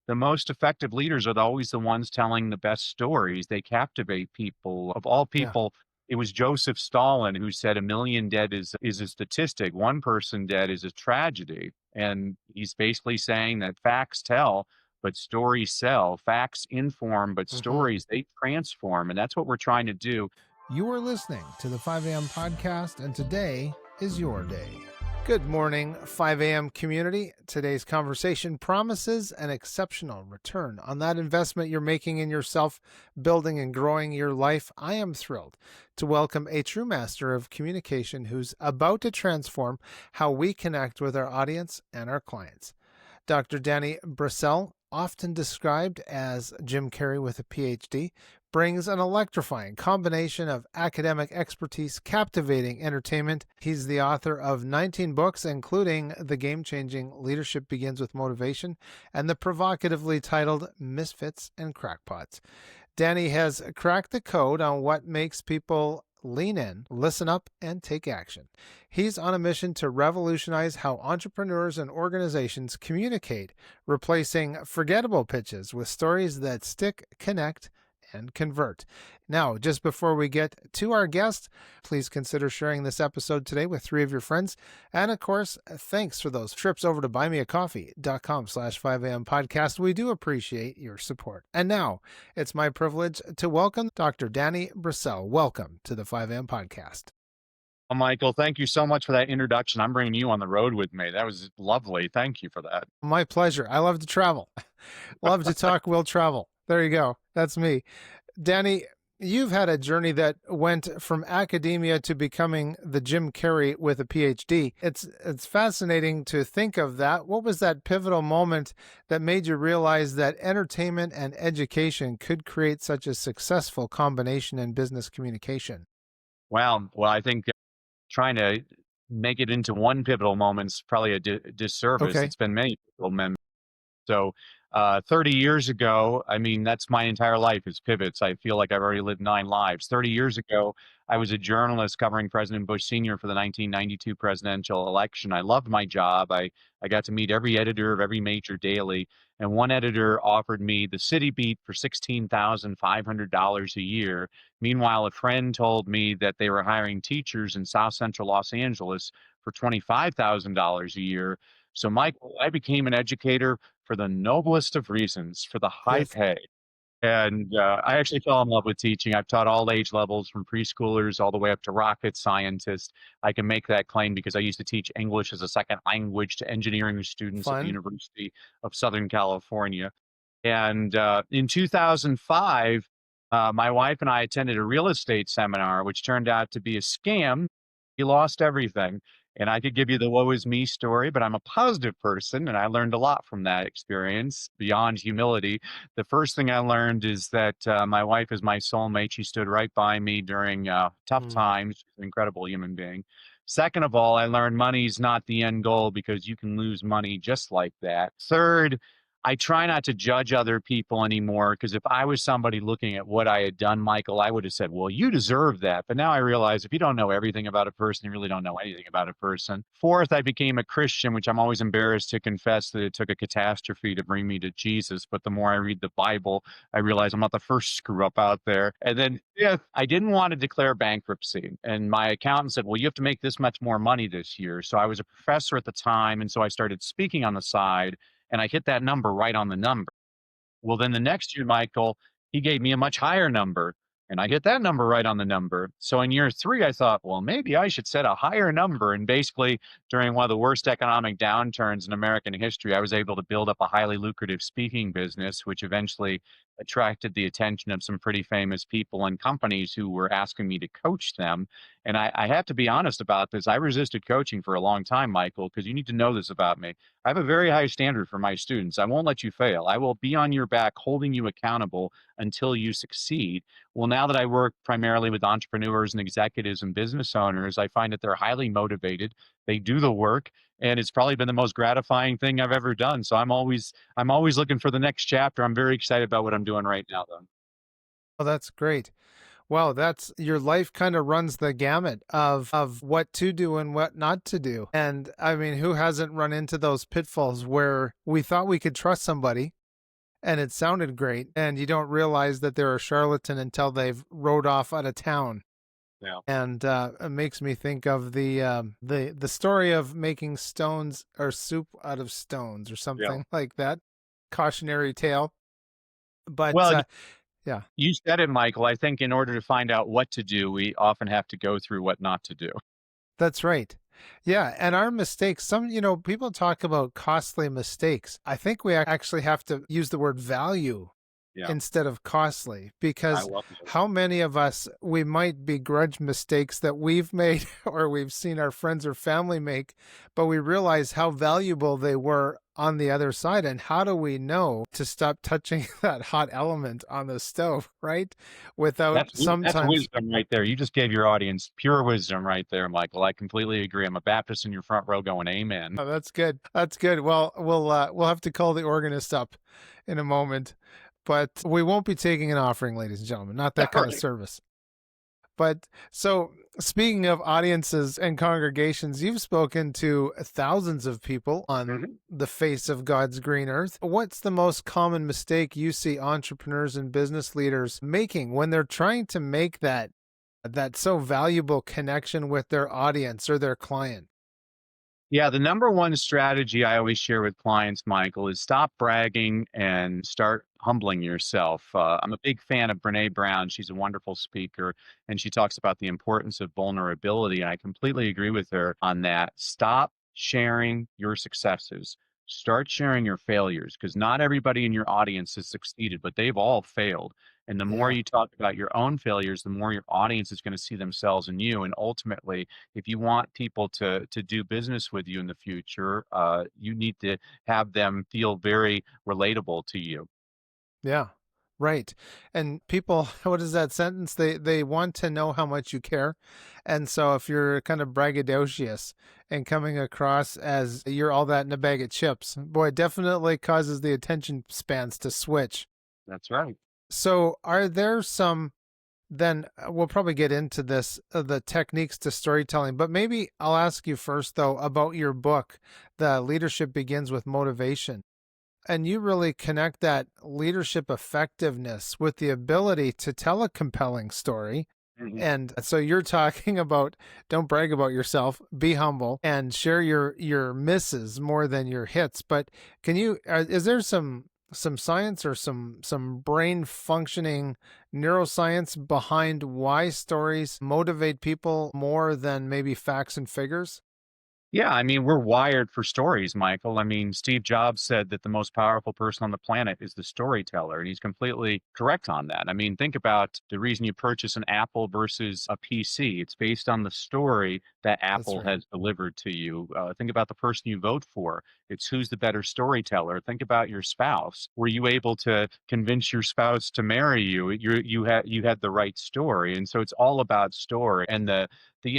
the most effective leaders are always the ones telling the best stories. They captivate people. Of all Yeah. people, it was Joseph Stalin who said a million dead is a statistic. One person dead is a tragedy. And he's basically saying that facts tell, but stories sell. Facts inform, but hmm stories, they transform. And that's what we're trying to do. You are listening to the 5 a.m. podcast, and today is your day. Good morning, 5 a.m. community. Today's conversation promises an exceptional return on that investment you're making in yourself, building and growing your life. I am thrilled to welcome a true master of communication who's about to transform how we connect with our audience and our clients. Dr. Danny Brassell, often described as Jim Carrey with a PhD, brings an electrifying combination of academic expertise, captivating entertainment. He's the author of 19 books, including the game-changing Leadership Begins with Motivation and the provocatively titled Misfits and Crackpots. Danny has cracked the code on what makes people lean in, listen up, and take action. He's on a mission to revolutionize how entrepreneurs and organizations communicate, replacing forgettable pitches with stories that stick, connect, and convert. Now, just before we get to our guest, please consider sharing this episode today with 3 of your friends. And of course, thanks for those trips over to buymeacoffee.com/5am podcast. We do appreciate your support. And now it's my privilege to welcome Dr. Danny Brassell. Welcome to the 5am podcast. Well, Michael, thank you so much for that introduction. I'm bringing you on the road with me. That was lovely. Thank you for that. My pleasure. I love to travel. Love to talk. We'll travel. There you go. That's me. Danny, you've had a journey that went from academia to becoming the Jim Carrey with a PhD. It's fascinating to think of that. What was that pivotal moment that made you realize that entertainment and education could create such a successful combination in business communication? Wow. Well, I think trying to make it into one pivotal moment's probably a disservice. Okay, It's been many pivotal moments. So, 30 years ago, I mean, that's my entire life is pivots. I feel like I've already lived 9 lives. 30 years ago, I was a journalist covering President Bush Sr. for the 1992 presidential election. I loved my job. I got to meet every editor of every major daily, and one editor offered me the city beat for $16,500 a year. Meanwhile, a friend told me that they were hiring teachers in South Central Los Angeles for $25,000 a year. So, Michael, I became an educator for the noblest of reasons, for the high yes, pay. And I actually fell in love with teaching. I've taught all age levels from preschoolers all the way up to rocket scientists. I can make that claim because I used to teach English as a second language to engineering students at the fun. University of Southern California. And in 2005, my wife and I attended a real estate seminar, which turned out to be a scam. We lost everything. And I could give you the woe is me story, but I'm a positive person and I learned a lot from that experience beyond humility. The first thing I learned is that my wife is my soulmate. She stood right by me during tough Mm, times. She's an incredible human being. Second of all, I learned money's not the end goal because you can lose money just like that. Third, I try not to judge other people anymore because if I was somebody looking at what I had done, Michael, I would have said, well, you deserve that. But now I realize if you don't know everything about a person, you really don't know anything about a person. Fourth, I became a Christian, which I'm always embarrassed to confess that it took a catastrophe to bring me to Jesus. But the more I read the Bible, I realize I'm not the first screw up out there. And then fifth, I didn't want to declare bankruptcy. And my accountant said, well, you have to make this much more money this year. So I was a professor at the time. And so I started speaking on the side and I hit that number right on the number. Well, then the next year, Michael, he gave me a much higher number and I hit that number right on the number. So in year 3, I thought, well, maybe I should set a higher number. And basically, during one of the worst economic downturns in American history, I was able to build up a highly lucrative speaking business, which eventually attracted the attention of some pretty famous people and companies who were asking me to coach them. And I have to be honest about this. I resisted coaching for a long time, Michael, because you need to know this about me. I have a very high standard for my students. I won't let you fail. I will be on your back, holding you accountable until you succeed. Well, now that I work primarily with entrepreneurs and executives and business owners, I find that they're highly motivated. They do the work, and it's probably been the most gratifying thing I've ever done. So I'm always looking for the next chapter. I'm very excited about what I'm doing right now, though. oh, that's great. Wow, that's your life kind of runs the gamut of what to do and what not to do. And I mean, who hasn't run into those pitfalls where we thought we could trust somebody and it sounded great, and you don't realize that they're a charlatan until they've rode off out of town. Yeah. And it makes me think of the story of making stones or soup out of stones or Yeah. something like that. Cautionary tale. But Well, yeah, you said it, Michael. I think in order to find out what to do, we often have to go through what not to do. that's right. Yeah, and our mistakes, people talk about costly mistakes. I think we actually have to use the word value Yeah. instead of costly, I because love it. how many of us we might begrudge mistakes that we've made or we've seen our friends or family make, but we realize how valuable they were on the other side. And how do we know to stop touching that hot element on the stove, right? Without That's sometimes. wisdom right there. You just gave your audience pure wisdom right there, Michael. I completely agree. I'm a Baptist in your front row going amen. Oh, that's good. That's good. Well, we'll have to call the organist up in a moment, but we won't be taking an offering, ladies and gentlemen. Not that All kind of right. service. But so, speaking of audiences and congregations, you've spoken to thousands of people on Mhm. the face of God's green earth. What's the most common mistake you see entrepreneurs and business leaders making when they're trying to make that so valuable connection with their audience or their client? Yeah, the number one strategy I always share with clients, Michael, is stop bragging and start humbling yourself. I'm a big fan of Brene Brown. She's a wonderful speaker, and she talks about the importance of vulnerability. And I completely agree with her on that. Stop sharing your successes. Start sharing your failures because not everybody in your audience has succeeded, but they've all failed. And the more Yeah. you talk about your own failures, the more your audience is going to see themselves in you. And ultimately, if you want people to do business with you in the future, you need to have them feel very relatable to you. Yeah. Right. And people, what is that sentence? They want to know how much you care. And so if you're kind of braggadocious and coming across as you're all that in a bag of chips, boy, it definitely causes the attention spans to switch. That's right. So are there some, then we'll probably get into this, the techniques to storytelling, but maybe I'll ask you first though about your book, The Leadership Begins with Motivation. And you really connect that leadership effectiveness with the ability to tell a compelling story. Mhm. And so you're talking about don't brag about yourself, be humble and share your misses more than your hits. But can you is there some science or some brain functioning neuroscience behind why stories motivate people more than maybe facts and figures? Yeah, I mean, we're wired for stories, Michael. I mean, Steve Jobs said that the most powerful person on the planet is the storyteller, and he's completely correct on that. I mean, think about the reason you purchase an Apple versus a PC. It's based on the story that That's Apple right. has delivered to you. Think about the person you vote for. It's who's the better storyteller. Think about your spouse. Were you able to convince your spouse to marry you? You had the right story, and so it's all about story. And the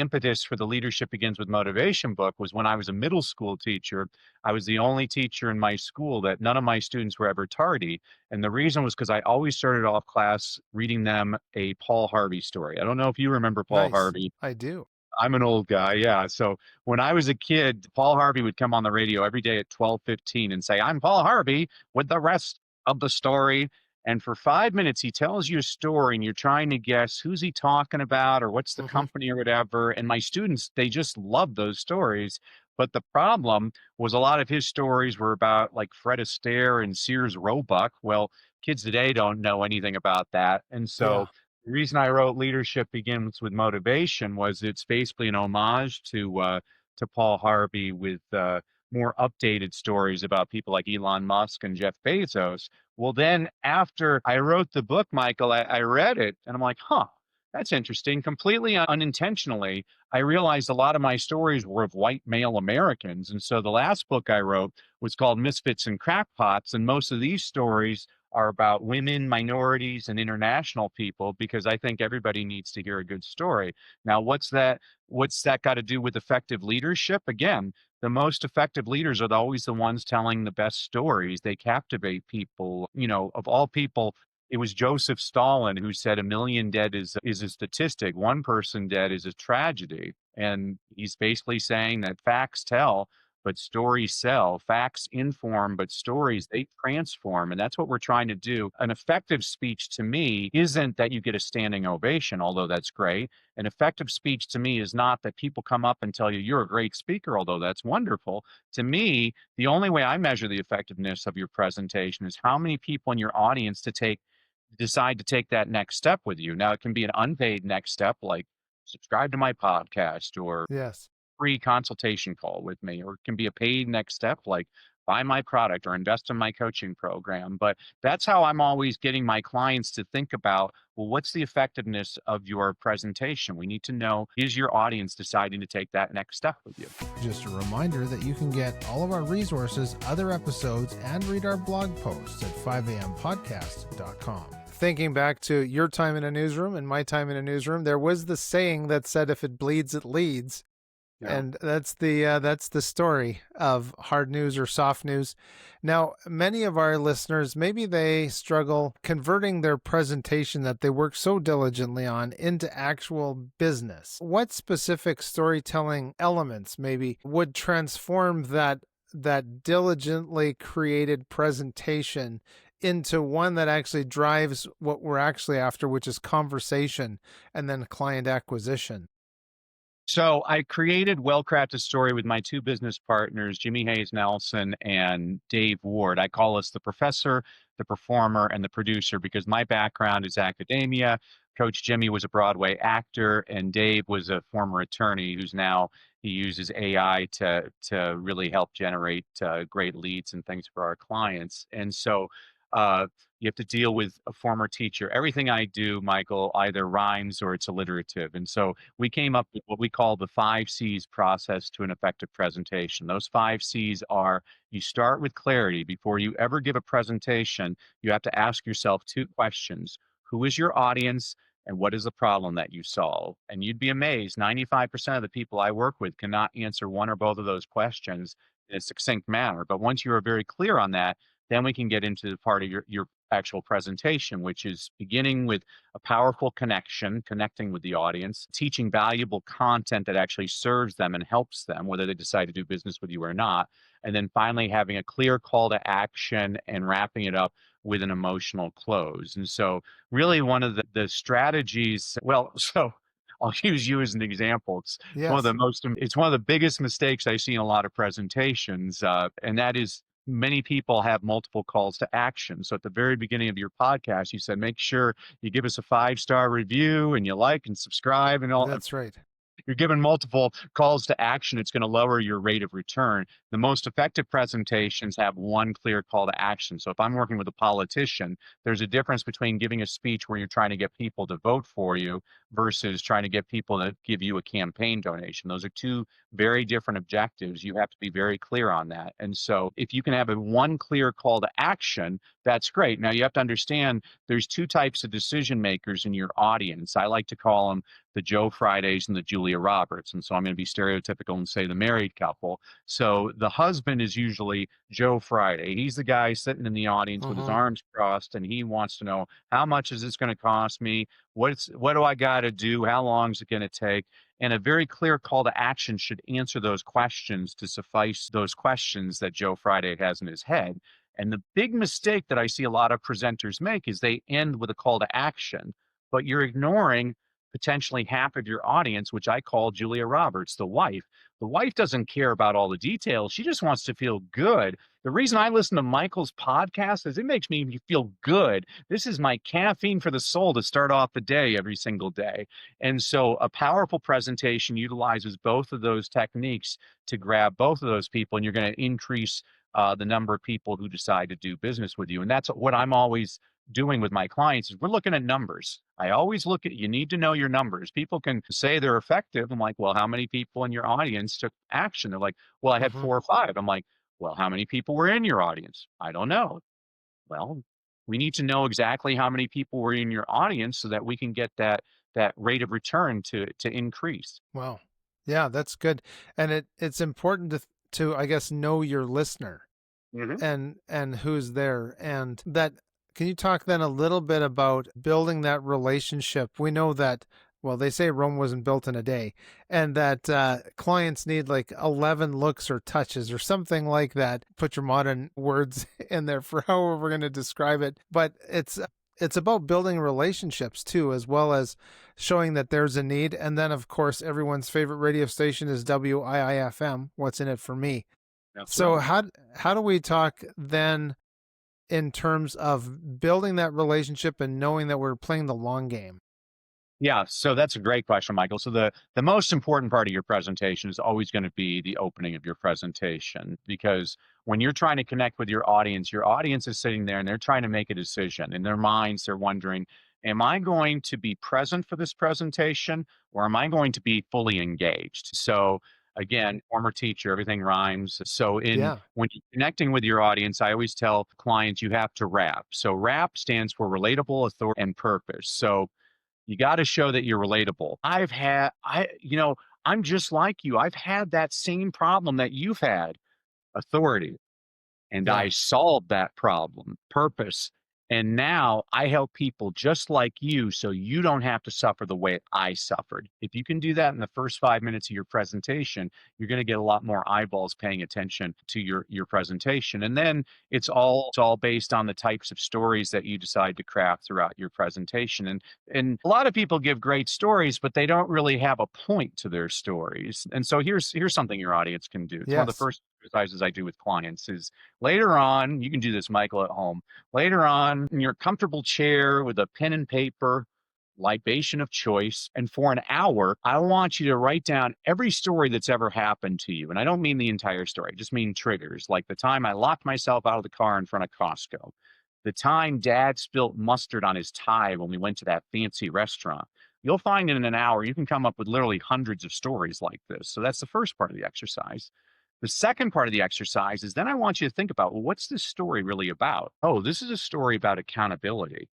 impetus for the Leadership Begins with Motivation book was when I was a middle school teacher. I was the only teacher in my school that none of my students were ever tardy. And the reason was because I always started off class reading them a Paul Harvey story. I don't know if you remember Paul Nice. Harvey. I do. I'm an old guy, yeah. So when I was a kid, Paul Harvey would come on the radio every day at 12:15 and say, "I'm Paul Harvey with the rest of the story." And for 5 minutes, he tells you a story, and you're trying to guess who's he talking about or what's the Hmm. company or whatever. And my students, they just love those stories. But the problem was a lot of his stories were about like Fred Astaire and Sears Roebuck. Well, kids today don't know anything about that. And Yeah. so the reason I wrote Leadership Begins with Motivation was it's basically an homage to Paul Harvey with more updated stories about people like Elon Musk and Jeff Bezos. Well, then after I wrote the book, Michael, I read it and I'm like, huh, that's interesting. Completely unintentionally, I realized a lot of my stories were of white male Americans. And so the last book I wrote was called Misfits and Crackpots. And most of these stories are about women, minorities, and international people because I think everybody needs to hear a good story. Now, what's that got to do with effective leadership? Again, the most effective leaders are always the ones telling the best stories. They captivate people. You know, of all people, it was Joseph Stalin who said a million dead is a statistic. One person dead is a tragedy. And he's basically saying that facts tell, but stories sell. Facts inform, but stories, they transform. And that's what we're trying to do. An effective speech to me isn't that you get a standing ovation, although that's great. An effective speech to me is not that people come up and tell you you're a great speaker, although that's wonderful. To me, the only way I measure the effectiveness of your presentation is how many people in your audience decide to take that next step with you. Now, it can be an unpaid next step, like subscribe to my podcast or Yes. free consultation call with me, or it can be a paid next step like buy my product or invest in my coaching program. But that's how I'm always getting my clients to think about, well, what's the effectiveness of your presentation? We need to know, is your audience deciding to take that next step with you? Just a reminder that you can get all of our resources, other episodes, and read our blog posts at 5ampodcast.com. Thinking back to your time in a newsroom and my time in a newsroom, there was the saying that said, if it bleeds, it leads. Yeah. And that's the story of hard news or soft news. Now, many of our listeners, maybe they struggle converting their presentation that they work so diligently on into actual business. What specific storytelling elements maybe would transform that diligently created presentation into one that actually drives what we're actually after, which is conversation and then client acquisition? So I created Well Crafted Story with my two business partners, Jimmy Hayes Nelson and Dave Ward. I call us the professor, the performer, and the producer because my background is academia. Coach Jimmy was a Broadway actor, and Dave was a former attorney who's now he uses AI to really help generate great leads and things for our clients. And so uh, you have to deal with a former teacher. Everything I do, Michael, either rhymes or it's alliterative. And so we came up with what we call the 5 C's process to an effective presentation. Those 5 C's are: you start with clarity. Before you ever give a presentation, you have to ask yourself 2 questions. Who is your audience? And what is the problem that you solve? And you'd be amazed, 95% of the people I work with cannot answer one or both of those questions in a succinct manner. But once you are very clear on that, then we can get into the part of your actual presentation, which is beginning with a powerful connection, connecting with the audience, teaching valuable content that actually serves them and helps them, whether they decide to do business with you or not. And then finally having a clear call to action and wrapping it up with an emotional close. And so really one of the strategies, well, so I'll use you as an example. Yes. It's one of the biggest mistakes I see in a lot of presentations. And that is, many people have multiple calls to action. So at the very beginning of your podcast, you said, make sure you give us a 5-star review and you like and subscribe and all. That's right. You're given multiple calls to action, it's going to lower your rate of return. The most effective presentations have one clear call to action. So if I'm working with a politician, there's a difference between giving a speech where you're trying to get people to vote for you versus trying to get people to give you a campaign donation. Those are two very different objectives. You have to be very clear on that. And so if you can have a one clear call to action, that's great. Now you have to understand there's 2 types of decision makers in your audience. I like to call them the Joe Fridays and the Julia Roberts. And so I'm going to be stereotypical and say the married couple. So the husband is usually Joe Friday. He's the guy sitting in the audience with his arms crossed, and he wants to know, how much is this going to cost me? What do I got to do? How long is it going to take? And a very clear call to action should answer those questions to suffice those questions that Joe Friday has in his head. And the big mistake that I see a lot of presenters make is they end with a call to action, but you're ignoring potentially half of your audience, which I call Julia Roberts, the wife. The wife doesn't care about all the details. She just wants to feel good. The reason I listen to Michael's podcast is it makes me feel good. This is my caffeine for the soul to start off the day every single day. And so a powerful presentation utilizes both of those techniques to grab both of those people, and you're going to increase the number of people who decide to do business with you. And that's what I'm always doing with my clients is we're looking at numbers. I always look at, you need to know your numbers. People can say they're effective. I'm like, well, how many people in your audience took action? They're like, well, I had 4 or 5. I'm like, well, how many people were in your audience? I don't know. Well, we need to know exactly how many people were in your audience so that we can get that rate of return to increase. Wow. Yeah, that's good. And it's important to I guess know your listener Mhm. and who's there. And that, can you talk then a little bit about building that relationship? We know that Well, they say Rome wasn't built in a day, and that clients need like 11 looks or touches or something like that. Put your modern words in there for however we're going to describe it. But it's about building relationships too, as well as showing that there's a need. And then, of course, everyone's favorite radio station is WIIFM. What's in it for me? That's So right. how do we talk then in terms of building that relationship and knowing that we're playing the long game? Yeah, so that's a great question, Michael. So the most important part of your presentation is always going to be the opening of your presentation, because when you're trying to connect with your audience is sitting there and they're trying to make a decision. In their minds, they're wondering, am I going to be present for this presentation or am I going to be fully engaged? So again, former teacher, everything rhymes. So in Yeah. when you're connecting with your audience, I always tell clients you have to wrap. So wrap stands for relatable, authority, and purpose. So you got to show that you're relatable. I'm just like you. I've had that same problem that you've had, authority. And Yeah. I solved that problem, purpose. And now I help people just like you so you don't have to suffer the way I suffered. If you can do that in the first 5 minutes of your presentation, you're going to get a lot more eyeballs paying attention to your presentation. And then it's all based on the types of stories that you decide to craft throughout your presentation. And a lot of people give great stories, but they don't really have a point to their stories. And so here's something your audience can do. It's one of the Yes. first exercises I do with clients is later on, you can do this, Michael, at home. Later on, in your comfortable chair with a pen and paper, libation of choice, and for an hour, I want you to write down every story that's ever happened to you. And I don't mean the entire story, I just mean triggers, like the time I locked myself out of the car in front of Costco, the time dad spilt mustard on his tie when we went to that fancy restaurant. You'll find in an hour, you can come up with literally hundreds of stories like this. So that's the first part of the exercise. The second part of the exercise is then I want you to think about, well, what's this story really about? Oh, this is a story about accountability.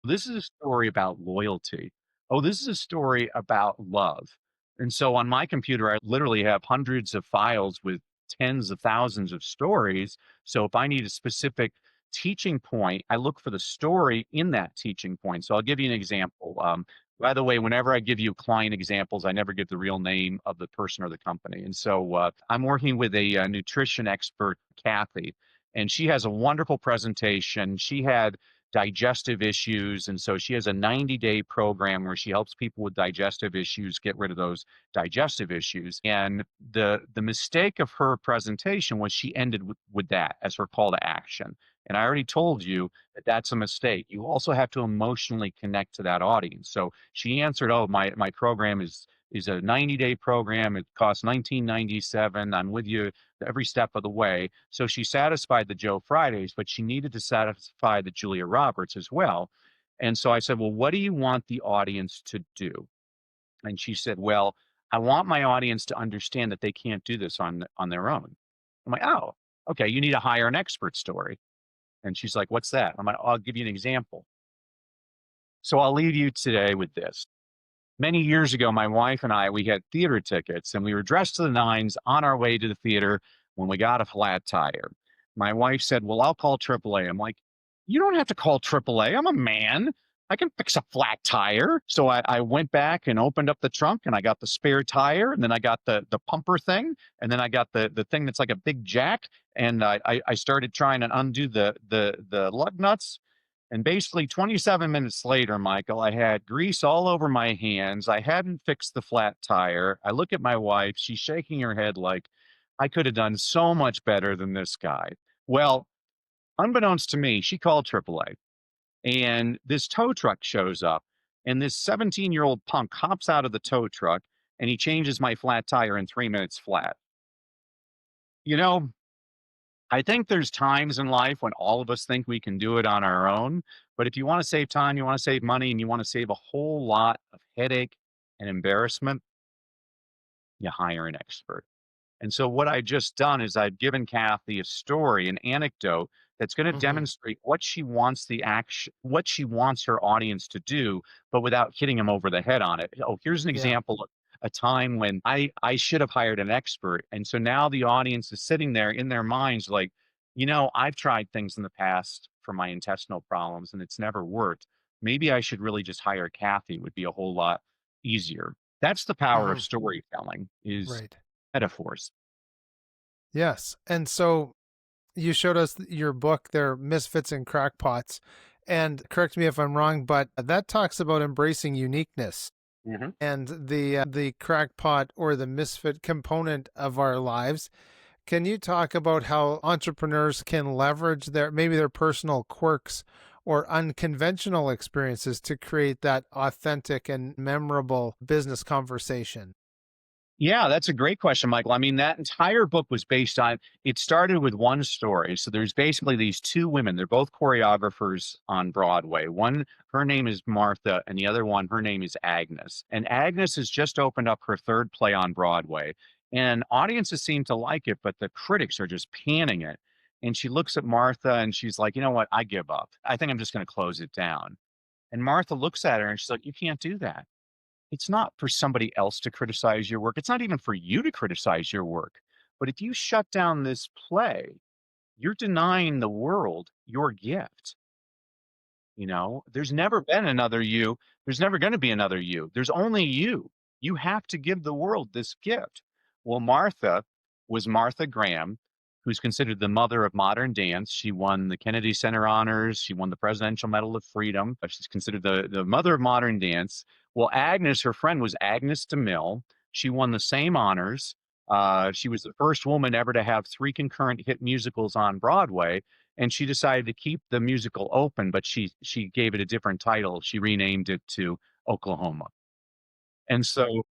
This is a story about loyalty. Oh, this is a story about love. And so on my computer, I literally have hundreds of files with tens of thousands of stories. So if I need a specific teaching point, I look for the story in that teaching point. So I'll give you an example. By the way, whenever I give you client examples, I never give the real name of the person or the company. And so I'm working with a, nutrition expert, Kathy, and she has a wonderful presentation. She had digestive issues. And so she has a 90-day program where she helps people with digestive issues get rid of those digestive issues. And the mistake of her presentation was she ended with that as her call to action. And I already told you that that's a mistake. You also have to emotionally connect to that audience. So she answered, "Oh, my program is a 90-day program. It costs 1997. I'm with you every step of the way." So she satisfied the Joe Fridays, but she needed to satisfy the Julia Roberts as well. And so I said, "Well, what do you want the audience to do?" And she said, "Well, I want my audience to understand that they can't do this on their own." I'm like, "Oh, okay, you need to hire an expert story." And she's like, "What's that?" I'm like, "I'll give you an example." So I'll leave you today with this. Many years ago, my wife and I, we had theater tickets and we were dressed to the nines on our way to the theater when we got a flat tire. My wife said, "Well, I'll call AAA." I'm like, "You don't have to call AAA. I'm a man. I can fix a flat tire." So I went back and opened up the trunk and I got the spare tire and then I got the pumper thing and then I got the thing that's like a big jack and I started trying to undo the lug nuts, and basically 27 minutes later, Michael, I had grease all over my hands. I hadn't fixed the flat tire. I look at my wife. She's shaking her head like, I could have done so much better than this guy. Well, unbeknownst to me, she called AAA and this tow truck shows up. And this 17-year-old punk hops out of the tow truck and he changes my flat tire in 3 minutes flat. You know, I think there's times in life when all of us think we can do it on our own. But if you want to save time, you want to save money, and you want to save a whole lot of headache and embarrassment, you hire an expert. And so what I've just done is I've given Kathy a story, an anecdote that's going to Hmm. demonstrate what she wants the action, what she wants her audience to do, but without hitting them over the head on it. Oh, here's an Yeah. example of a time when I should have hired an expert. And so now the audience is sitting there in their minds like, I've tried things in the past for my intestinal problems and it's never worked. Maybe I should really just hire Kathy, would be a whole lot easier. That's the power of Hmm. storytelling is Right. metaphors. Yes. And so you showed us your book there, Misfits and Crackpots. And correct me if I'm wrong, but that talks about embracing uniqueness Mhm. and the crackpot or the misfit component of our lives. Can you talk about how entrepreneurs can leverage their personal quirks or unconventional experiences to create that authentic and memorable business conversation? Yeah, that's a great question, Michael. I mean, that entire book was based on it started with one story. So there's basically these two women. They're both choreographers on Broadway. One, her name is Martha, and the other one, her name is Agnes. And Agnes has just opened up her third play on Broadway. And audiences seem to like it, but the critics are just panning it. And she looks at Martha and she's like, you know what? I give up. I think I'm just going to close it down. And Martha looks at her and she's like, you can't do that. It's not for somebody else to criticize your work. It's not even for you to criticize your work. But if you shut down this play, you're denying the world your gift. There's never been another you. There's never going to be another you. There's only you. You have to give the world this gift. Well, Martha was Martha Graham, who's considered the mother of modern dance. She won the Kennedy Center honors. She won the Presidential Medal of Freedom. She's considered the mother of modern dance. Well, Agnes, her friend, was Agnes DeMille. She won the same honors. She was the first woman ever to have three concurrent hit musicals on Broadway, and she decided to keep the musical open, but she gave it a different title. She renamed it to Oklahoma. And so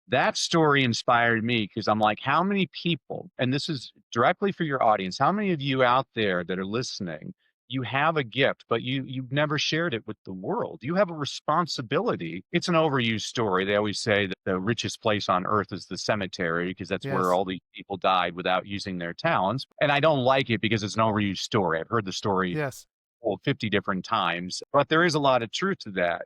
that story inspired me because I'm like, how many people, and this is directly for your audience, how many of you out there that are listening, you have a gift, but you've never shared it with the world. You have a responsibility. It's an overused story. They always say that the richest place on earth is the cemetery because that's where Yes. all these people died without using their talents. And I don't like it because it's an overused story. I've heard the story Yes. told 50 different times, but there is a lot of truth to that.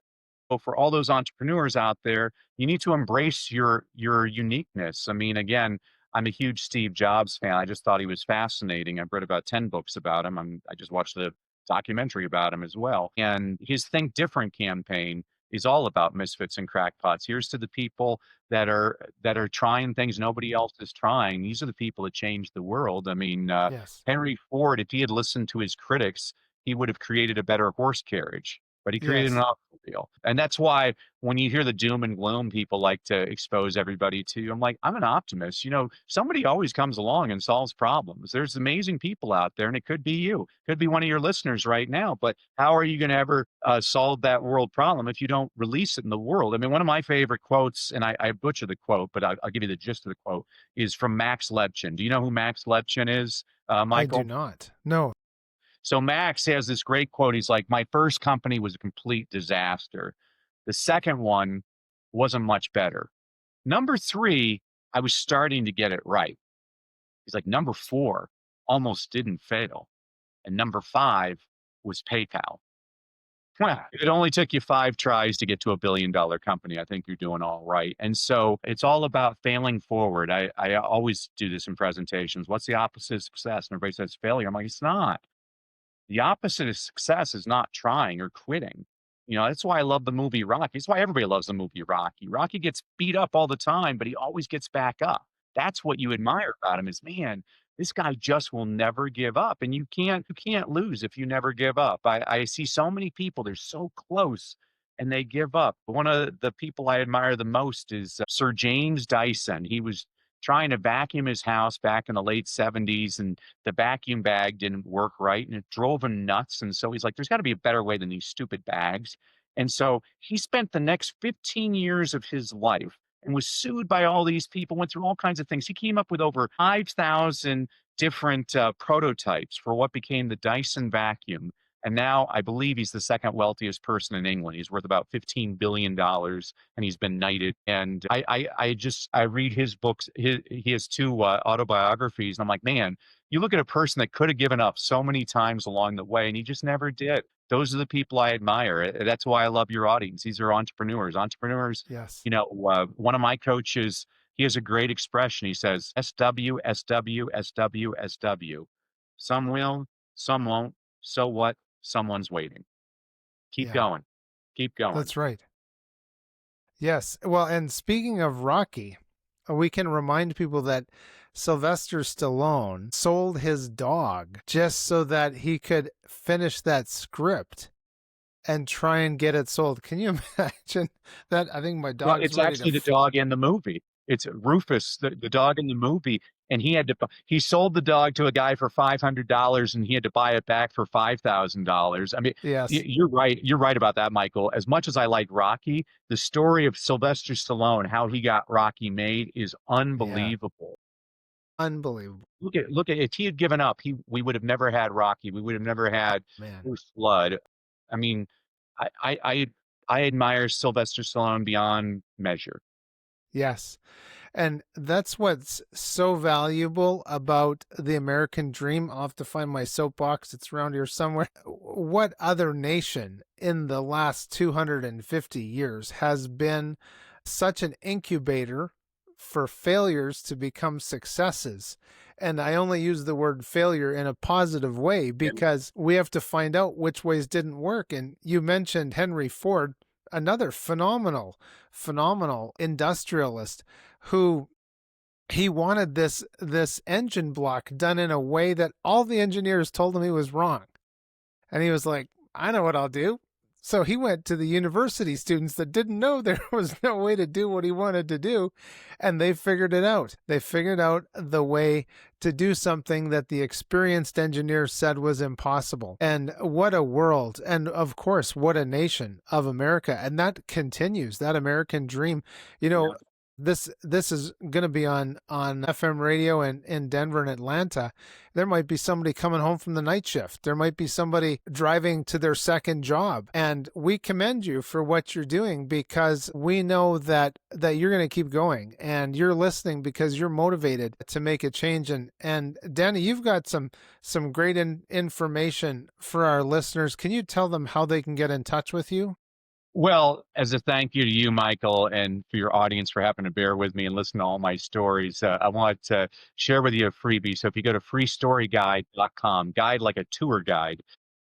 So for all those entrepreneurs out there, you need to embrace your uniqueness. I mean, again, I'm a huge Steve Jobs fan. I just thought he was fascinating. I've read about 10 books about him. I just watched a documentary about him as well. And his Think Different campaign is all about misfits and crackpots. Here's to the people that are trying things nobody else is trying. These are the people that change the world. I mean, Yes. Henry Ford, if he had listened to his critics, he would have created a better horse carriage, but he created an Yes. automobile. And that's why when you hear the doom and gloom, people like to expose everybody to. I'm like, I'm an optimist. Somebody always comes along and solves problems. There's amazing people out there, and it could be you, could be one of your listeners right now. But how are you going to ever solve that world problem if you don't release it in the world? I mean, one of my favorite quotes, and I butcher the quote, but I'll give you the gist of the quote, is from Max Levchin. Do you know who Max Levchin is, I do Michael? not. No. So Max has this great quote. He's like, my first company was a complete disaster. The second one wasn't much better. Number three, I was starting to get it right. He's like, number four almost didn't fail. And number five was PayPal. Well, it only took you 5 tries to get to $1 billion company. I think you're doing all right. And so it's all about failing forward. I always do this in presentations. What's the opposite of success? And everybody says failure. I'm like, it's not. The opposite of success is not trying or quitting. That's why I love the movie Rocky. It's why everybody loves the movie Rocky. Rocky gets beat up all the time, but he always gets back up. That's what you admire about him is, man, this guy just will never give up. And you can't lose if you never give up. I see so many people, they're so close and they give up. One of the people I admire the most is Sir James Dyson. He was trying to vacuum his house back in the late 70s, and the vacuum bag didn't work right and it drove him nuts. And so he's like, there's got to be a better way than these stupid bags. And so he spent the next 15 years of his life and was sued by all these people, went through all kinds of things. He came up with over 5,000 different prototypes for what became the Dyson vacuum. And now I believe he's the second wealthiest person in England. He's worth about $15 billion, and he's been knighted. And I read his books. He has two autobiographies, and I'm like, man, you look at a person that could have given up so many times along the way, and he just never did. Those are the people I admire. That's why I love your audience. These are entrepreneurs. Entrepreneurs. Yes. One of my coaches, he has a great expression. He says, SW, SW, SW, SW. Some will, some won't. So what? Someone's waiting. Keep Yeah. going. Keep going. That's right. Yes. Well, and speaking of Rocky, we can remind people that Sylvester Stallone sold his dog just so that he could finish that script and try and get it sold. Can you imagine that? I think my Well, dog's it's ready to. actually the dog in the movie. It's Rufus, the dog in the movie, and he sold the dog to a guy for $500, and he had to buy it back for $5,000. I mean, Yes. you're right. You're right about that, Michael. As much as I like Rocky, the story of Sylvester Stallone, how he got Rocky made, is Yeah. unbelievable. Unbelievable, Look at if he had given up, he we would have never had Rocky. We would have never had man. First Blood. I mean, I I I, I admire Sylvester Stallone beyond measure. Yes. And that's what's so valuable about the American dream. I'll have to find my soapbox. It's around here somewhere. What other nation in the last 250 years has been such an incubator for failures to become successes? And I only use the word failure in a positive way because we have to find out which ways didn't work. And you mentioned Henry Ford, another phenomenal industrialist who he wanted this engine block done in a way that all the engineers told him he was wrong. And he was like, I know what I'll do. So he went to the university students that didn't know there was no way to do what he wanted to do, and they figured it out. They figured out the way to do something that the experienced engineers said was impossible. And what a world. And of course, what a nation of America. And that continues, that American dream. You know, Yeah. this is going to be on FM radio in Denver and Atlanta. There might be somebody coming home from the night shift. There might be somebody driving to their second job. And we commend you for what you're doing because we know that you're going to keep going and you're listening because you're motivated to make a change. And Danny, you've got some great information for our listeners. Can you tell them how they can get in touch with you? Well, as a thank you to you, Michael, and for your audience for having to bear with me and listen to all my stories, I want to share with you a freebie. So if you go to freestoryguide.com, guide like a tour guide,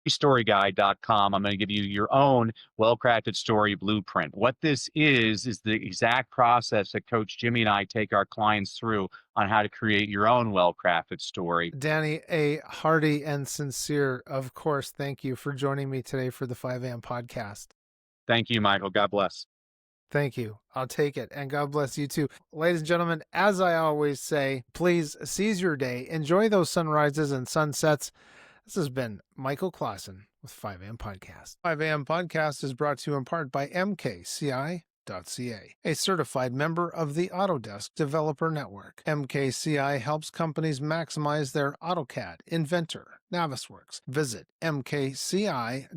freestoryguide.com, I'm going to give you your own well-crafted story blueprint. What this is the exact process that Coach Jimmy and I take our clients through on how to create your own well-crafted story. Danny, a hearty and sincere, of course, thank you for joining me today for the 5am podcast. Thank you, Michael. God bless. Thank you. I'll take it. And God bless you too. Ladies and gentlemen, as I always say, please seize your day. Enjoy those sunrises and sunsets. This has been Michael Clausen with 5am Podcast. 5am Podcast is brought to you in part by MKCI.ca, a certified member of the Autodesk Developer Network. MKCI helps companies maximize their AutoCAD, Inventor, Navisworks. Visit mkci.ca